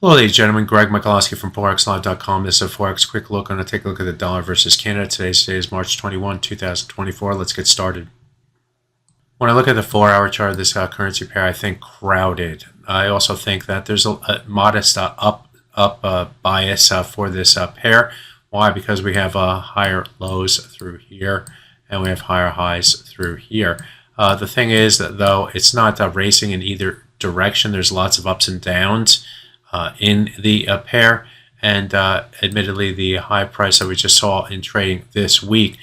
Hello, ladies and gentlemen. Greg Michalowski from ForexLive.com. This is a Forex quick look. I'm going to take a look at the dollar versus Canada. Today is March 21, 2024. Let's get started. When I look at the 4-hour chart of this currency pair, I think crowded. I also think that there's a modest up bias for this pair. Why? Because we have higher lows through here and we have higher highs through here. The thing is that though it's not racing in either direction. There's lots of ups and downs in the pair, and admittedly the high price that we just saw in trading this week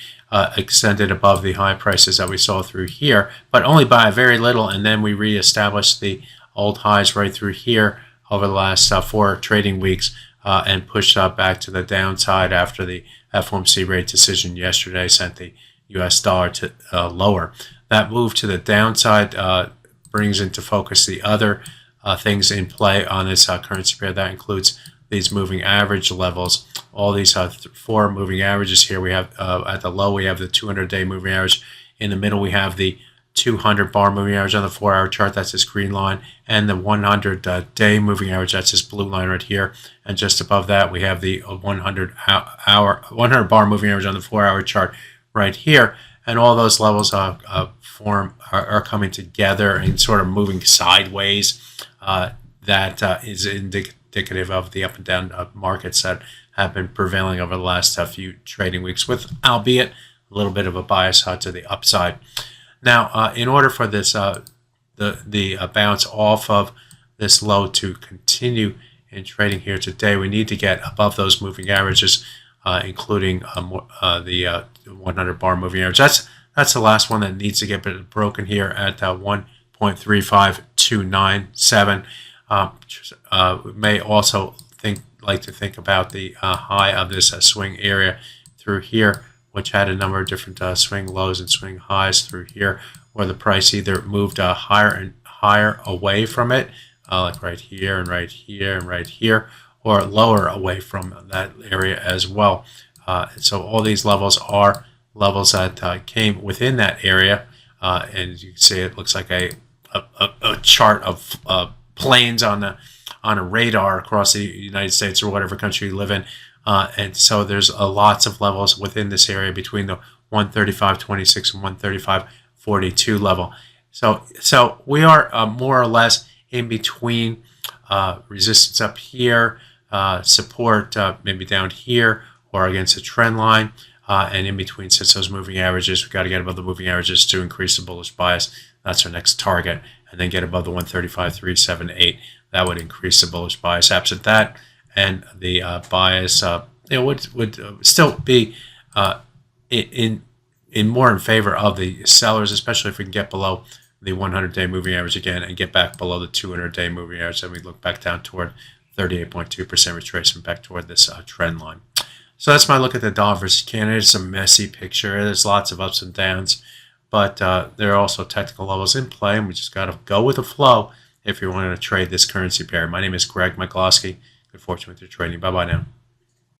extended above the high prices that we saw through here, but only by a very little, and then we reestablished the old highs right through here over the last 4 trading weeks and pushed up back to the downside after the FOMC rate decision yesterday sent the US dollar to lower. That move to the downside brings into focus the other things in play on this currency pair. That includes these moving average levels. All these 4 moving averages here. We have at the low we have the 200-day moving average. In the middle we have the 200 bar moving average on the 4-hour chart. That's this green line, and the 100-day moving average. That's this blue line right here. And just above that we have the 100 bar moving average on the 4-hour chart right here. And all those levels are coming together and sort of moving sideways. That is indicative of the up and down markets that have been prevailing over the last few trading weeks, with albeit a little bit of a bias to the upside. Now, in order for this the bounce off of this low to continue in trading here today, we need to get above those moving averages, including the 100 bar moving average. That's the last one that needs to get broken here at 1.35297. We may also like to think about the high of this swing area through here, which had a number of different swing lows and swing highs through here, where the price either moved higher and higher away from it, like right here and right here and right here, or lower away from that area as well. So all these levels are levels that came within that area, and you can see it looks like a chart of planes on a radar across the United States or whatever country you live in, and so there's lots of levels within this area between the 135.26 and 135.42 level. So we are more or less in between resistance up here, support maybe down here or against a trend line, and in between sits those moving averages. We've got to get above the moving averages to increase the bullish bias. That's our next target, and then get above the 135.378. That would increase the bullish bias. Absent that, and the bias would still be in more in favor of the sellers, especially if we can get below the 100-day moving average again and get back below the 200-day moving average. Then we look back down toward 38.2% retracement back toward this trend line. So that's my look at the dollar versus Canada. It's a messy picture. There's lots of ups and downs, but there are also technical levels in play, and we just got to go with the flow if you're wanting to trade this currency pair. My name is Greg Michalowski. Good fortune with your trading. Bye-bye now.